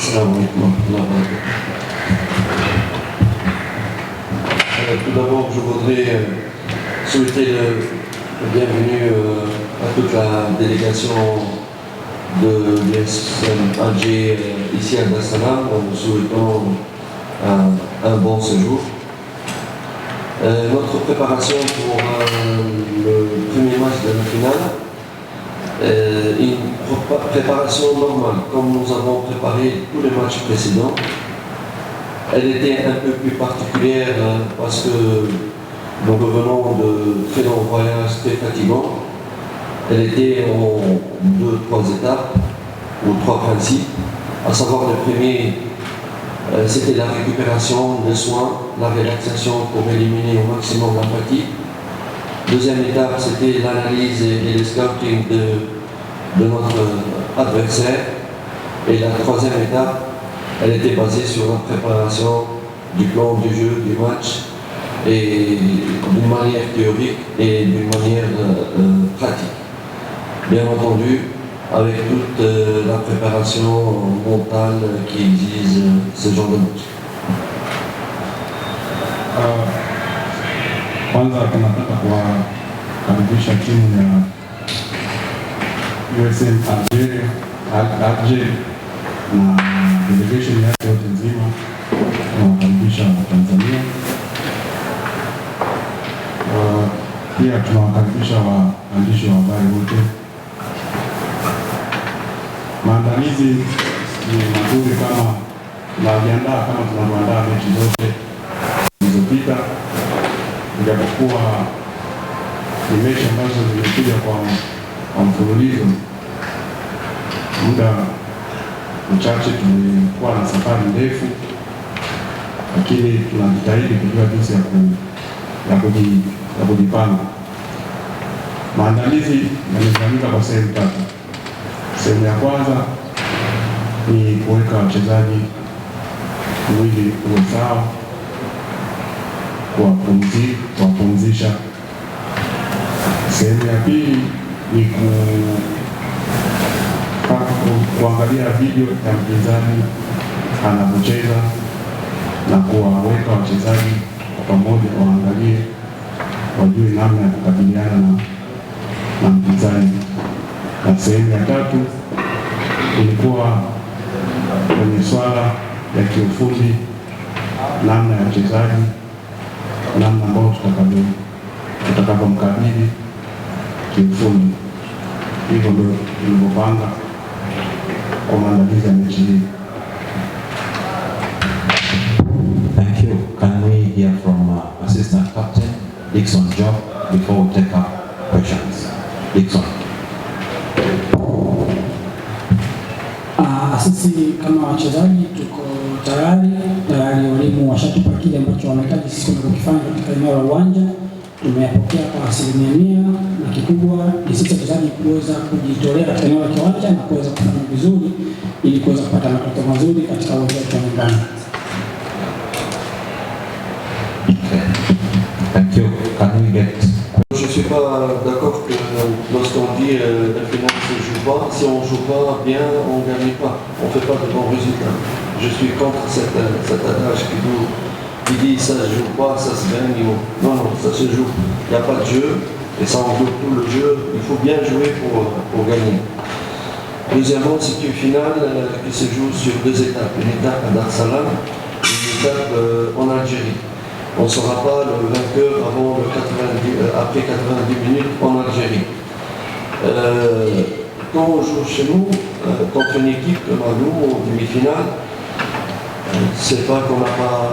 Tout d'abord, je voudrais souhaiter le bienvenue à toute la délégation de l'USM Alger ici à Dar es Salaam, en nous souhaitant un bon séjour. Notre préparation pour le premier match de la finale, une préparation normale, comme nous avons préparé tous les matchs précédents. Elle était un peu plus particulière parce que nous revenons de très longs voyages très fatigants. Elle était en 2-3 étapes, ou 3 principes, à savoir le premier, c'était la récupération, le soin, la relaxation pour éliminer au maximum la fatigue. Deuxième étape, c'était l'analyse et le scouting de notre adversaire. Et la troisième étape, elle était basée sur la préparation du plan du jeu, du match, et d'une manière théorique et d'une manière pratique. Bien entendu, avec toute la préparation mentale qui exige ce genre de match. Kwanza tunataka kuwakaribisha timu ya USM Alger na delegation yake yote nzima, tunawakaribisha Tanzania. Pia tunawakaribisha waandishi wa habari wote. Maandalizi ni mazuri kama tunajiandaa kama tunavyoandaa mechi zote zilizopita, ijapokuwa ni mechi ambazo zimekuja kwa mfululizo. Muda mchache tumekuwa na safari ndefu, lakini tunajitahidi kujua jinsi ya kujipanga. Maandalizi yamefanyika kwa sehemu tatu. Sehemu ya kwanza ni kuweka wachezaji mwili uwe sawa, kuwapumzisha. Sehemu ya pili ni kuangalia video ya mpinzani anapocheza na kuwaweka wachezaji kwa pamoja waangalie, wajue namna ya kukabiliana na mpinzani. Na sehemu ya tatu ilikuwa kwenye swala ya kiufundi, namna ya wachezaji, namna ambayo tutakavyomkabili kiufundi. Hivyo ndio tulivyopanga kwa maandalizi ya mechi hii. Thank you. Can we hear from Assistant Captain Dickson Job before we take up questions? Dickson. Sisi kama wachezaji tuko tayari, walimu washatupa kile ambacho wanahitaji sisi kufanya katika eneo la uwanja. Tumeyapokea kwa 100%, na kikubwa ni sisi wachezaji kuweza kujitolea katika eneo la kiwanja na kuweza kufanya vizuri ili kuweza kupata matokeo mazuri katika uwanja wa nyumbani. Thank you. Can we get... Je ne suis pas d'accord que lorsqu'on dit la finale ne se joue pas, si on ne joue pas bien, on ne gagne pas, on ne fait pas de bons résultats. Je suis contre cet adage qui dit ça ne se joue pas, ça se gagne. Non, ça se joue. Il n'y a pas de jeu et ça englobe tout le jeu. Il faut bien jouer pour gagner. Deuxièmement, c'est une finale qui se joue sur 2 étapes. Une étape à Dar es Salaam et une étape en Algérie. On ne saura pas le vainqueur après 90 minutes en Algérie. Quand on joue chez nous, contre une équipe comme nous, en demi-finale, c'est pas qu'on n'a pas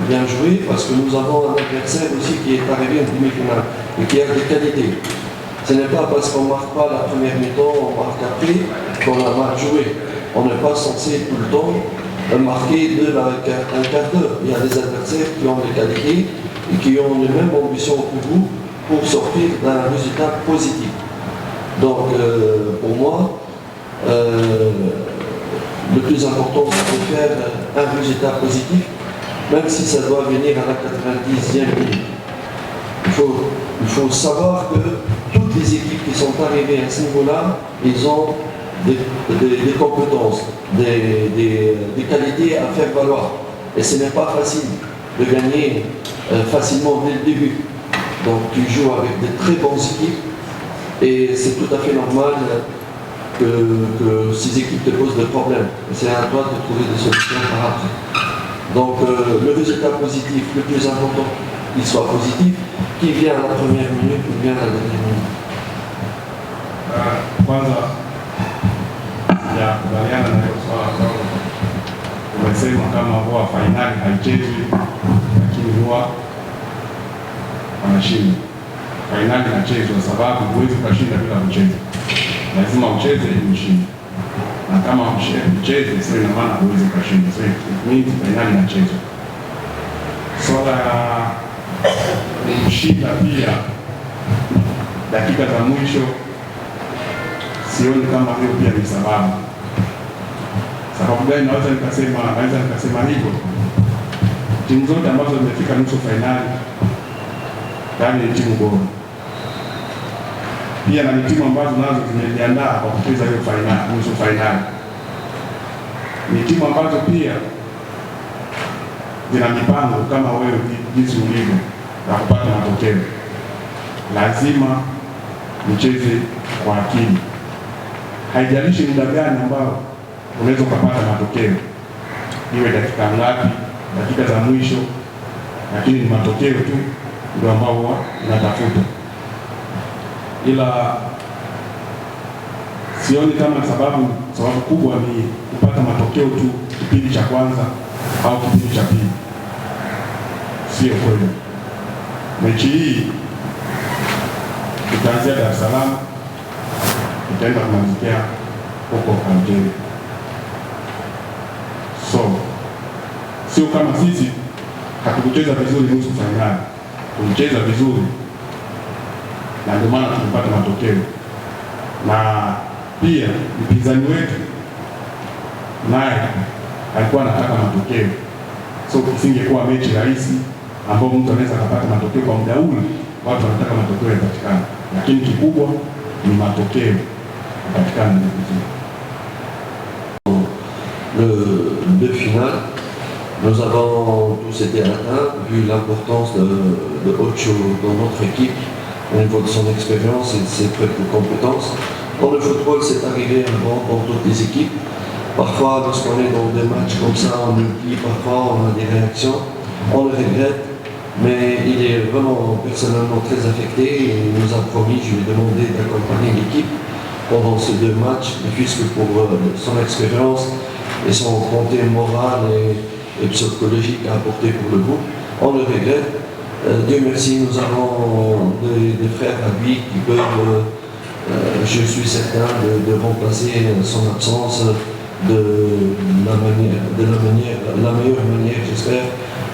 bien joué, parce que nous avons un adversaire aussi qui est arrivé en demi-finale et qui a des qualités. Ce n'est pas parce qu'on ne marque pas la première mi-temps, on marque après, qu'on a mal joué. On n'est pas censé tout le temps marquer un quart d'heure. Il y a des adversaires qui ont des qualités et qui ont les mêmes ambitions que vous pour sortir d'un résultat positif. Donc pour moi, le plus important c'est de faire un résultat positif, même si ça doit venir à la 90e minute. Il faut savoir que toutes les équipes qui sont arrivées à ce niveau-là, ils ont des compétences, des qualités à faire valoir. Et ce n'est pas facile de gagner facilement dès le début. Donc tu joues avec de très bonnes équipes et c'est tout à fait normal que ces équipes te posent des problèmes. C'est à toi de trouver des solutions par après. Donc le résultat positif, le plus important, qu'il soit positif, qu'il vient à la première minute ou bien à la dernière minute. Kwanza sijakubaliana na hiyo swala ambalo umesema kama huwa fainali haichezwi lakini huwa wanashinda. Fainali inachezwa sababu huwezi ukashinda bila kucheza, lazima ucheze ili ushinde, na kama ucheze sio ina maana huwezi ukashinda. So it means fainali inachezwa. Swala ya kushinda pia dakika za mwisho sioni kama hiyo pia ni sababu. Sababu gani naweza nikasema hivyo? Timu zote ambazo zimefika nusu fainali yaani ni timu bora. Pia na ni timu ambazo nazo zimejiandaa kwa kucheza hiyo fainali, nusu fainali. Ni timu ambazo pia zina mipango kama wewe jinsi ulivyo na kupata matokeo. Lazima mcheze kwa akili. Haijalishi muda gani ambao unaweza kupata matokeo, iwe dakika ngapi, dakika za mwisho, lakini ni matokeo tu ndio ambao huwa inatafuta. Ila sioni kama sababu kubwa ni kupata matokeo tu kipindi cha kwanza au kipindi cha pili. Sio kweli. Mechi hii tutaanzia Dar es Salaam, tutaenda kumalizikia huko Algeria. So sio kama sisi hatukucheza vizuri nusu fainali, tulicheza vizuri na ndio maana tulipata matokeo. Na pia mpinzani wetu naye alikuwa anataka matokeo, so kisingekuwa mechi rahisi ambao mtu anaweza kupata matokeo kwa muda ule. Watu wanataka matokeo yapatikane, lakini kikubwa ni matokeo yapatikane. Le final, nous avons tous été atteints, vu l'importance de Ocho dans notre équipe, au niveau de son expérience et de ses preuves de compétences. Dans le football, c'est arrivé avant dans toutes les équipes. Parfois, lorsqu'on est dans des matchs comme ça, on oublie, parfois on a des réactions, on le regrette, mais il est vraiment personnellement très affecté et il nous a promis, je lui ai demandé d'accompagner l'équipe pendant ces 2 matchs, puisque pour son expérience et son côté moral et psychologique à apporter pour le groupe, on le regrette. Dieu merci, nous avons des frères à lui qui peuvent, je suis certain, de remplacer son absence de la meilleure manière, j'espère,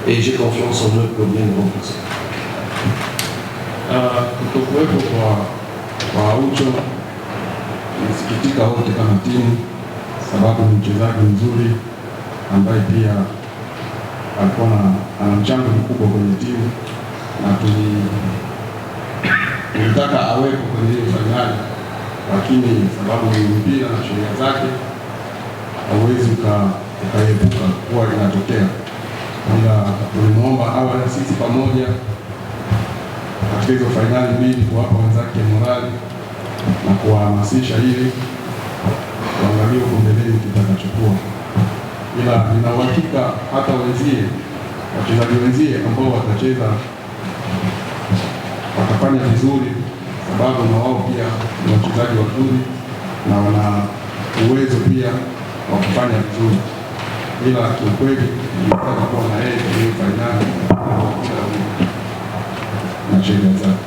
et j'ai confiance en eux pour bien le remplacer. Kutokuwepo kwa Aucho nisikitika wote kama timu, sababu ni mchezaji mzuri ambaye pia alikuwa ana mchango mkubwa kwenye timu, na tulitaka awepo kwenye hiyo fainali, lakini sababu ni mpira na sheria zake hauwezi ukaepuka kuwa linatokea. Ila tulimwomba awe na sisi pamoja katika hizo fainali mbili, kuwapa wenzake morali na kuwahamasisha ili kuangalia huko mbeleni kitakachokuwa. Ila nina uhakika hata wachezaji wenzie ambao watacheza watafanya vizuri, sababu na wao pia ni wachezaji wazuri na wana uwezo pia wa kufanya vizuri. Ila kiukweli nilitaka kuwa na yeye kwenye fainali na sheria zake.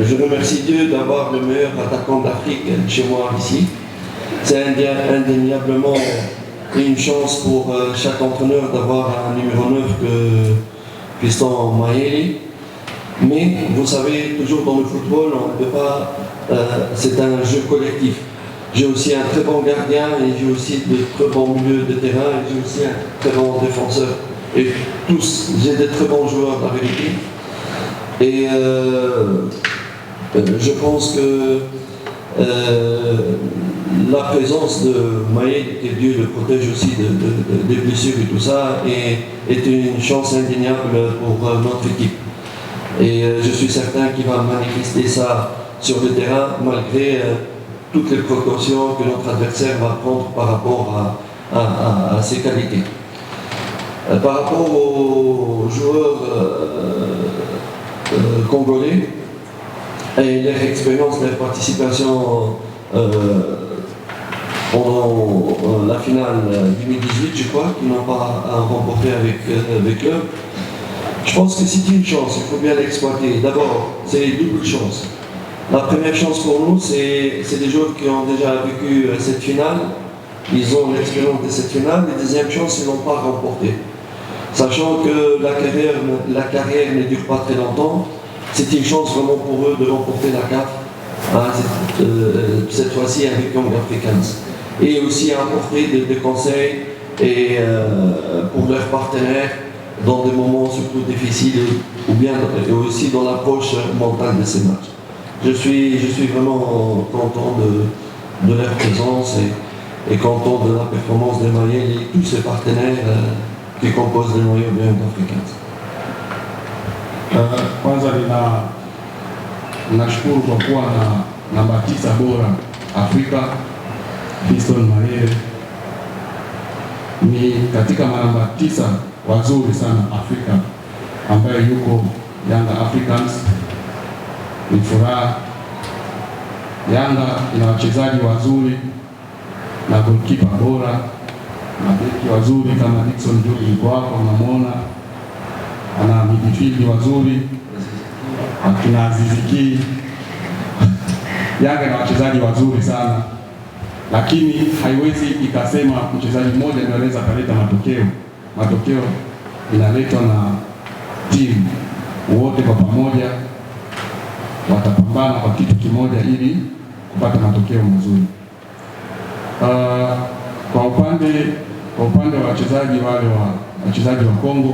Je remercie Dieu d'avoir le meilleur attaquant d'Afrique chez moi ici. C'est indéniablement une chance pour chaque entraîneur d'avoir un numéro 9 que Fiston Mayele. Mais vous savez, toujours dans le football, on ne peut pas. C'est un jeu collectif. J'ai aussi un très bon gardien et j'ai aussi de très bons milieux de terrain et j'ai aussi un très bon défenseur. Et tous, j'ai de très bons joueurs dans la vérité. Et Je pense que la présence de Maël, que Dieu le protège aussi des blessures et tout ça, est une chance indéniable pour notre équipe. Et je suis certain qu'il va manifester ça sur le terrain malgré toutes les précautions que notre adversaire va prendre par rapport à ses qualités. Par rapport aux joueurs congolais et leur expérience, leur participation pendant la finale 2018, je crois, qu'ils n'ont pas remporté avec eux. Je pense que c'est une chance, il faut bien l'exploiter. D'abord, c'est une double chance. La première chance pour nous, c'est des joueurs qui ont déjà vécu cette finale. Ils ont l'expérience de cette finale. La deuxième chance, ils n'ont pas remporté. Sachant que la carrière ne dure pas très longtemps, c'est une chance vraiment pour eux de remporter la CAF, cette fois-ci avec Young Africans. Et aussi apporter des conseils pour leurs partenaires dans des moments surtout difficiles ou bien aussi dans l'approche mentale de ces matchs. Je suis vraiment content de leur présence et content de la performance de Maël et tous ses partenaires qui composent le noyau de Young Africans. Kwanza nashukuru kwa kuwa na namba 9 bora Afrika, Fiston Mayele ni katika manamba 9 wazuri sana Afrika ambaye yuko Young Africans. Ni furaha. Yanga ina wachezaji wazuri na goalkeeper bora na beki wazuri kama Dickson Job yuko hapo, unamwona ana midfield wazuri akina Aziziki. Yanga ina wachezaji wazuri sana, lakini haiwezi ikasema mchezaji mmoja ndio anaweza kuleta matokeo. Matokeo inaletwa na timu, wote kwa pamoja watapambana kwa kitu kimoja ili kupata matokeo mazuri. Kwa upande wa wachezaji wale wachezaji wa Kongo,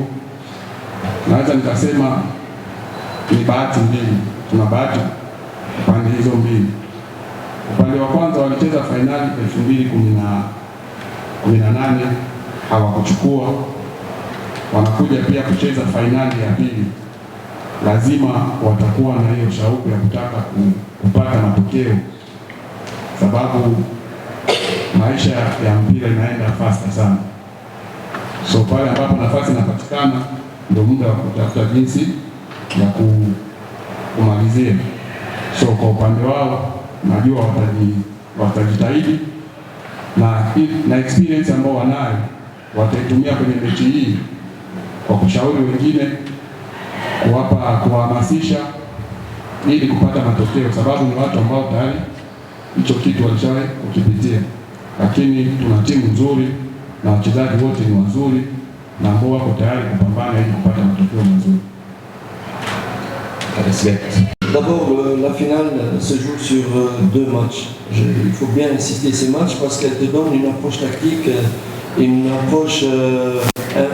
naweza nikasema ni bahati mbili. Tuna bahati upande hizo mbili. Upande wa kwanza walicheza fainali 2018 hawakuchukua, wanakuja pia kucheza fainali ya pili, lazima watakuwa na hiyo shauku ya kutaka kupata matokeo, sababu maisha ya mpira inaenda fasta sana. So pale ambapo nafasi inapatikana ndio muda wa kutafuta jinsi ya kumalizia. So kwa upande wao najua watajitahidi na experience ambao wanayo wataitumia kwenye mechi hii kwa kushauri wengine, kuhamasisha ili kupata matokeo, sababu ni watu ambao tayari hicho kitu walishawahi kukipitia. Lakini tuna timu nzuri na wachezaji wote ni wazuri na ambao wako tayari kupambana ili kupata matokeo mazuri. D'abord, la finale se joue sur 2 matchs. Il faut bien insister ces matchs parce qu'elle te donne une approche tactique, une approche,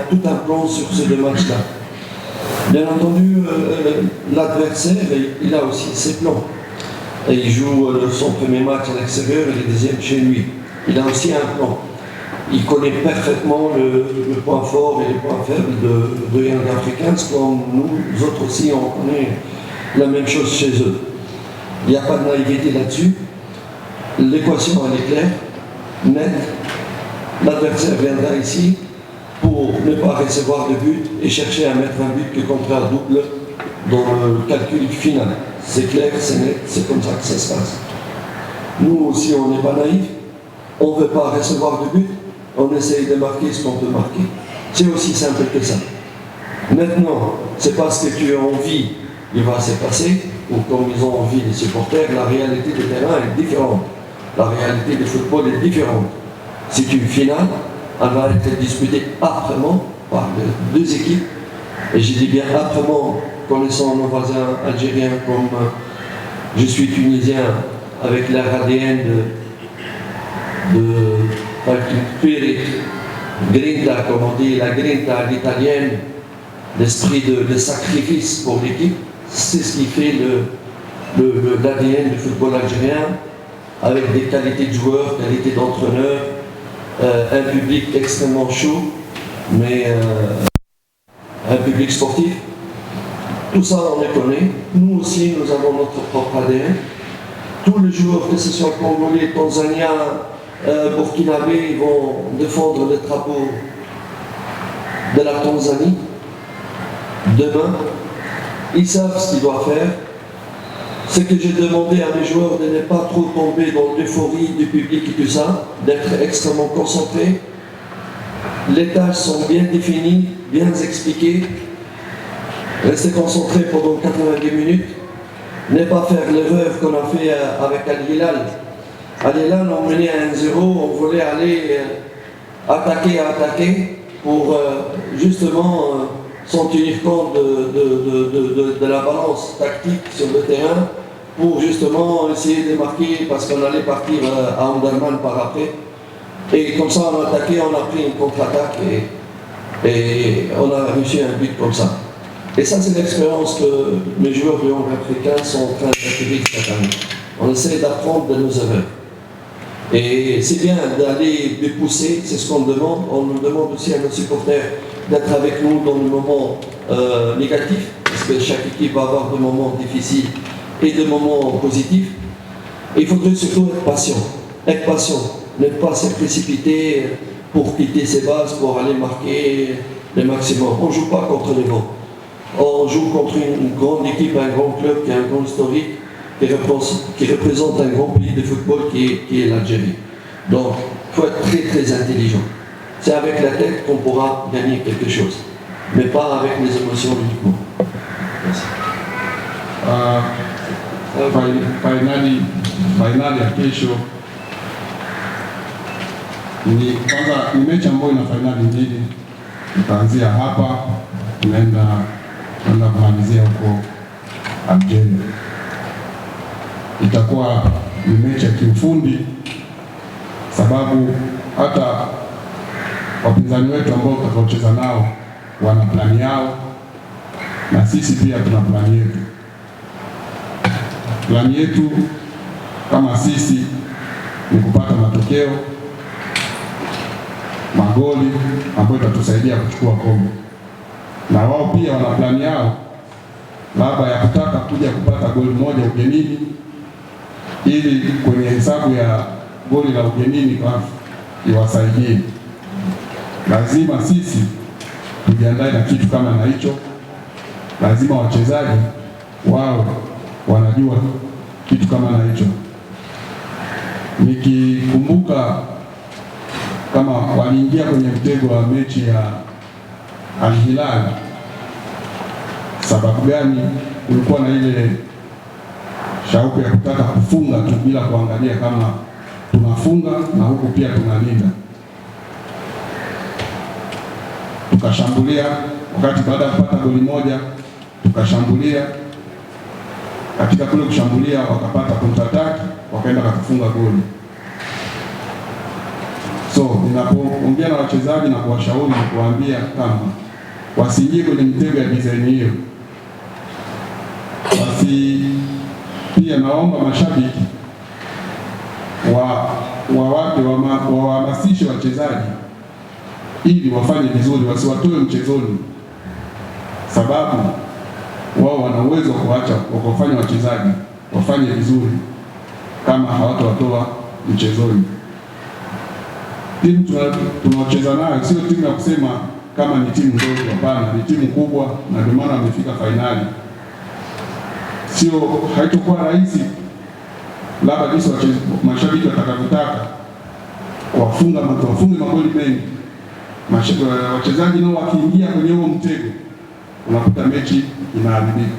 tout un plan sur ces 2 matchs-là. Bien entendu, l'adversaire, il a aussi ses plans. Et il joue son premier match à l'extérieur et le deuxième chez lui. Il a aussi un plan. Il connaît parfaitement le point fort et les points faibles de Young Africans, comme nous autres aussi, on connaît la même chose chez eux. Il n'y a pas de naïveté là-dessus. L'équation, elle est claire, nette. L'adversaire viendra ici pour ne pas recevoir de but et chercher à mettre un but que contraire double dans le calcul final. C'est clair, c'est net, c'est comme ça que ça se passe. Nous aussi, on n'est pas naïfs. On ne veut pas recevoir de but, on essaye de marquer ce qu'on peut marquer. C'est aussi simple que ça. Maintenant, c'est parce que tu as envie, il va se passer, ou comme ils ont envie les supporters, la réalité du terrain est différente. La réalité du football est différente. C'est une finale, elle va être disputée âprement par les 2 équipes. Et je dis bien âprement, connaissant nos voisins algériens comme je suis tunisien, avec leur ADN de grinta, comme on dit, la grinta italienne, l'esprit de sacrifice pour l'équipe, c'est ce qui fait l'ADN du football algérien, avec des qualités de joueurs, qualités d'entraîneurs, un public extrêmement chaud, mais un public sportif. Tout ça, on les connaît. Nous aussi, nous avons notre propre ADN. Tous les joueurs, que ce soit congolais, tanzaniens, burkinabés, ils vont défendre le drapeau de la Tanzanie. Demain, ils savent ce qu'ils doivent faire. Ce que j'ai demandé à mes joueurs de ne pas trop tomber dans l'euphorie du public et tout ça, d'être extrêmement concentrés. Les tâches sont bien définies, bien expliquées. Rester concentré pendant 90 minutes. Ne pas faire l'erreur qu'on a fait avec Al-Hilal. Al-Hilal, on menait à 1-0, on voulait aller attaquer pour justement s'en tenir compte de la balance tactique sur le terrain, pour justement essayer de marquer, parce qu'on allait partir à Omdurman par après. Et comme ça, on a attaqué, on a pris une contre-attaque et on a réussi un but comme ça. Et ça, c'est l'expérience que mes joueurs du handball africain sont en train d'acquérir cette année. On essaie d'apprendre de nos erreurs. Et c'est bien d'aller les pousser, c'est ce qu'on demande. On nous demande aussi à nos supporters d'être avec nous dans les moments négatifs, parce que chaque équipe va avoir des moments difficiles et des moments positifs. Et il faudrait surtout être patient. Être patient, ne pas se précipiter pour quitter ses bases, pour aller marquer le maximum. On ne joue pas contre les vents. On joue contre une grande équipe, un grand club qui a un grand historique, qui représente un grand pays de football qui est l'Algérie. Donc, il faut être très très intelligent. C'est avec la tête qu'on pourra gagner quelque chose, mais pas avec les émotions uniquement. Merci. Fainali ya kesho ni mechi ambayo ina fainali mbili. Tutaanzia hapa tunaenda kumalizia huko Algeria. Itakuwa ni mechi ya kiufundi, sababu hata wapinzani wetu ambao tutakaocheza nao wana plani yao na sisi pia tuna plani yetu. Plani yetu kama sisi ni kupata matokeo, magoli ambayo itatusaidia kuchukua kombe, na wao pia wana plani yao labda ya kutaka kuja kupata goli moja ugenini, ili kwenye hesabu ya goli la ugenini kwa iwasaidie. Lazima sisi tujiandae na kitu kama na hicho. Lazima wachezaji wao wanajua kitu kama na hicho. Nikikumbuka kama waliingia kwenye mtego wa mechi ya Al-Hilal, sababu gani? Kulikuwa na ile shauku ya kutaka kufunga tu bila kuangalia kama tunafunga na huku pia tunalinda. Tukashambulia, wakati baada ya kupata goli moja tukashambulia. Katika kule kushambulia wakapata counter-attack, wakaenda kufunga goli. So ninapoongea na wachezaji na kuwashauri na kuwaambia kama wasiingie kwenye mtego ya design hiyo. Basi pia naomba mashabiki wahamasishe wachezaji ili wafanye vizuri, wasiwatoe mchezoni, sababu wao wana uwezo wa kufanya wachezaji wafanye vizuri kama hawatawatoa mchezoni. Timu tunaocheza nayo sio timu ya kusema kama ni timu ndogo, hapana, ni timu kubwa, na ndio maana wamefika fainali. Sio, haitakuwa rahisi labda jinsi mashabiki watakavyotaka wafunge magoli mengi. Wachezaji nao wakiingia kwenye huo mtego, unakuta mechi inaharibika.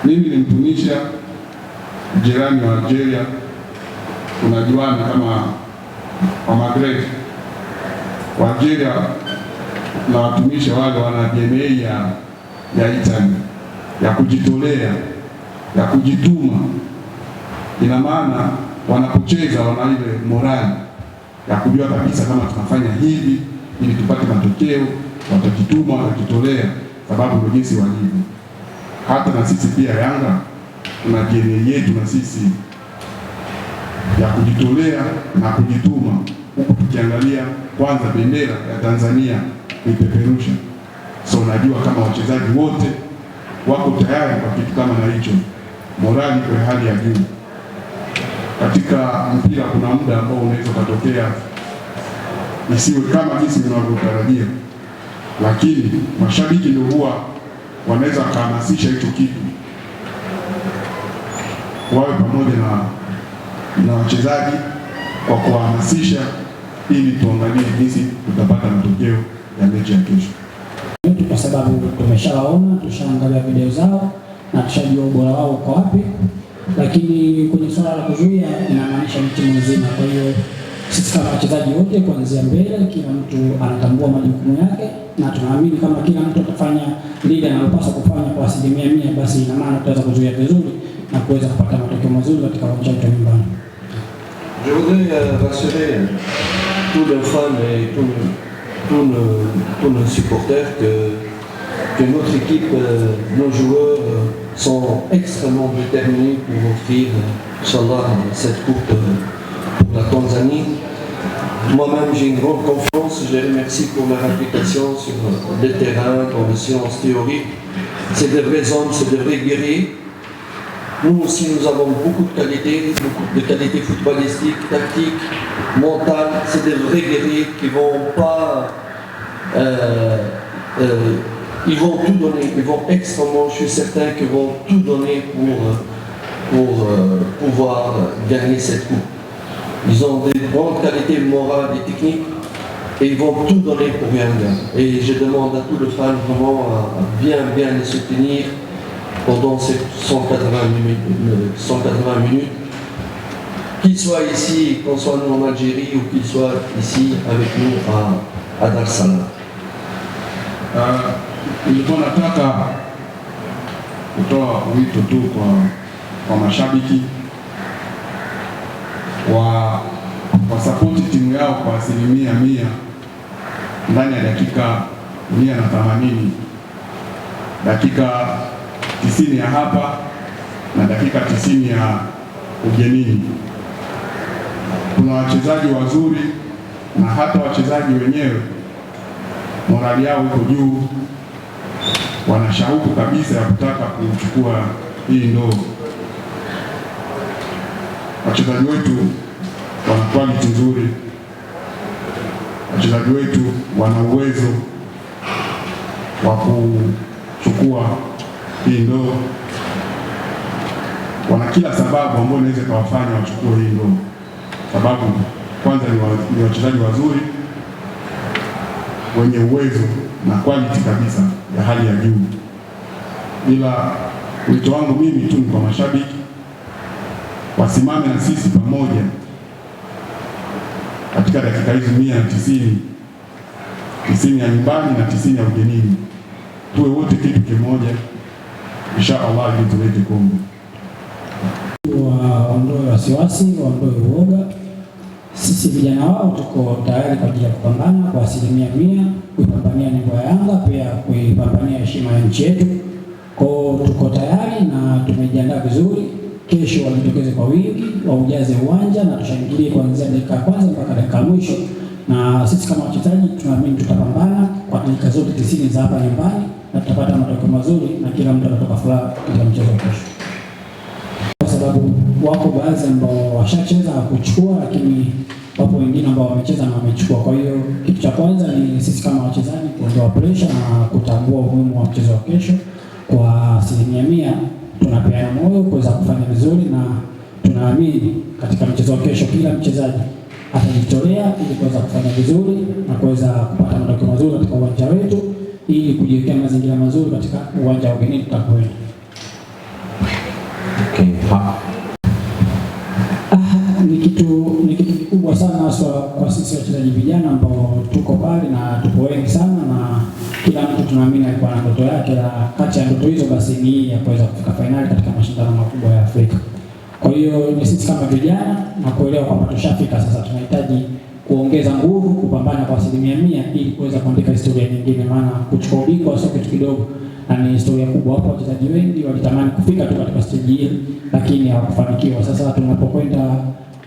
Mimi ni Mtunisia, jirani wa Algeria, tunajuana kama wa Maghreb. Wa Algeria na watumishi wale wana DNA ya Italy, ya kujitolea, ya kujituma. Ina maana wanapocheza wana ile morali ya kujua kabisa kama tunafanya hivi ili tupate matokeo, watajituma, watajitolea, sababu ndio jinsi walivyo. Hata na sisi pia Yanga tuna DNA yetu na sisi ya kujitolea na kujituma, huku tukiangalia kwanza bendera ya Tanzania kuipeperusha. So najua kama wachezaji wote wako tayari kwa kitu kama na hicho, morali kwa hali ya juu. Katika mpira kuna muda ambao unaweza kutokea isiwe kama jinsi unavyotarajia, lakini mashabiki ndio huwa wanaweza kuhamasisha hicho kitu, wawe pamoja na wachezaji kwa kuhamasisha, ili tuangalie jinsi tutapata matokeo ya mechi ya kesho. Kwa sababu tumeshawaona, tushaangalia video zao na tushajua ubora wao uko wapi, lakini kwenye swala la kuzuia inamaanisha timu nzima. Kwa hiyo sisi kama wachezaji wote kuanzia mbele, kila mtu anatambua majukumu yake, na tunaamini kama kila mtu atafanya lile analopaswa kufanya kwa 100%, basi ina maana tutaweza kuzuia vizuri na kuweza kupata matokeo mazuri katika uwanja wetu nyumbani. Je voudrais rassurer tous les fans et tous nos supporters que notre équipe, nos joueurs sont extrêmement déterminés pour offrir, Inch'Allah, cette coupe pour la Tanzanie. Moi-même, j'ai une grande confiance. Je les remercie pour leur implication sur le terrain, dans les séances théoriques. C'est de vrais hommes, c'est de vrais guerriers. Nous aussi, nous avons beaucoup de qualités footballistiques, tactiques, mentales. C'est des vrais guerriers qui vont pas... ils vont tout donner, ils vont extrêmement, je suis certain qu'ils vont tout donner pour pouvoir gagner cette coupe. Ils ont des grandes qualités morales et techniques et ils vont tout donner pour bien gagner. Et je demande à tous les fans vraiment à bien les soutenir pendant ces 180 minutes. Qu'ils soient ici, qu'on soit nous en Algérie ou qu'ils soient ici avec nous à Dar es Salaam. Nilikuwa nataka kutoa wito tu kwa mashabiki wa support timu yao kwa 100% ndani ya dakika 180, dakika 90 ya hapa na dakika 90 ya ugenini. Kuna wachezaji wazuri na hata wachezaji wenyewe morali yao iko juu, wana shauku kabisa ya kutaka kuchukua hii ndoo. Wachezaji wetu wana quality nzuri, wachezaji wetu wana uwezo wa kuchukua hii ndoo, wana kila sababu ambayo inaweza kuwafanya wachukue hii ndoo. Sababu kwanza ni wachezaji wazuri wenye uwezo na quality kabisa ya hali ya juu. Ila wito wangu mimi tu ni kwa mashabiki wasimame na sisi pamoja katika dakika hizi 190 ya nyumbani na 90 ya ugenini, tuwe wote kitu kimoja, inshallah, ili tulete kombe. Waondoe wasiwasi, waondoe uoga. Sisi vijana wao tuko tayari kwa ajili ya kupambana kwa 100%, kuipambania nembo ya Yanga, pia kuipambania heshima ya nchi yetu. Kwa tuko tayari na tumejiandaa vizuri. Kesho wajitokeze kwa wingi, waujaze uwanja na tushangilie kuanzia dakika ya kwanza mpaka dakika ya mwisho. Na sisi kama wachezaji tunaamini tutapambana kwa dakika zote 90 za hapa nyumbani na tutapata matokeo mazuri na kila mtu atatoka furaha katika mchezo wa kesho. Kwa sababu wako baadhi ambao washacheza kuchukua, lakini wapo wengine ambao wamecheza na wamechukua. Kwa hiyo kitu cha kwanza ni sisi kama wachezaji kuondoa pressure na kutambua umuhimu wa mchezo wa kesho. Kwa 100% tunapeana moyo kuweza kufanya vizuri, na tunaamini katika mchezo wa kesho kila mchezaji atajitolea ili kuweza kufanya vizuri na kuweza kupata matokeo mazuri katika uwanja wetu, ili kujiwekea mazingira mazuri katika uwanja wa ugenini tutakwenda. Okay. Ni kitu kikubwa sana hasa kwa sisi wachezaji vijana ambao tuko pale na tupo wengi sana, na kila mtu tunaamini alikuwa na ndoto yake, na kati ya ndoto hizo basi ni hii ya kuweza kufika fainali katika mashindano makubwa ya Afrika. Kwa hiyo ni sisi kama vijana na kuelewa kwamba tushafika sasa, tunahitaji kuongeza nguvu, kupambana kwa 100% ili kuweza kuandika historia nyingine, maana kuchukua ubingwa sio kitu kidogo na ni historia kubwa. Hapo wachezaji wengi walitamani kufika tu katika stage hii lakini hawakufanikiwa. Sasa tunapokwenda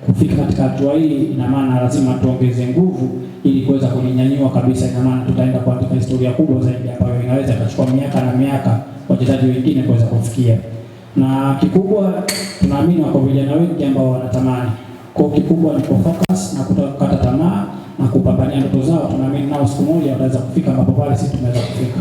kufika katika hatua hii, ina maana lazima tuongeze nguvu ili kuweza kunyanyua kabisa. Ina maana tutaenda kuandika historia kubwa zaidi ambayo inaweza kuchukua miaka na miaka wachezaji wengine kuweza kufikia. Na kikubwa tunaamini wako vijana wengi ambao wanatamani. Kwa kikubwa ni kufocus na kutokata tamaa na kupambania ndoto zao. Tunaamini nao siku moja wataweza kufika ambapo pale sisi tumeweza kufika.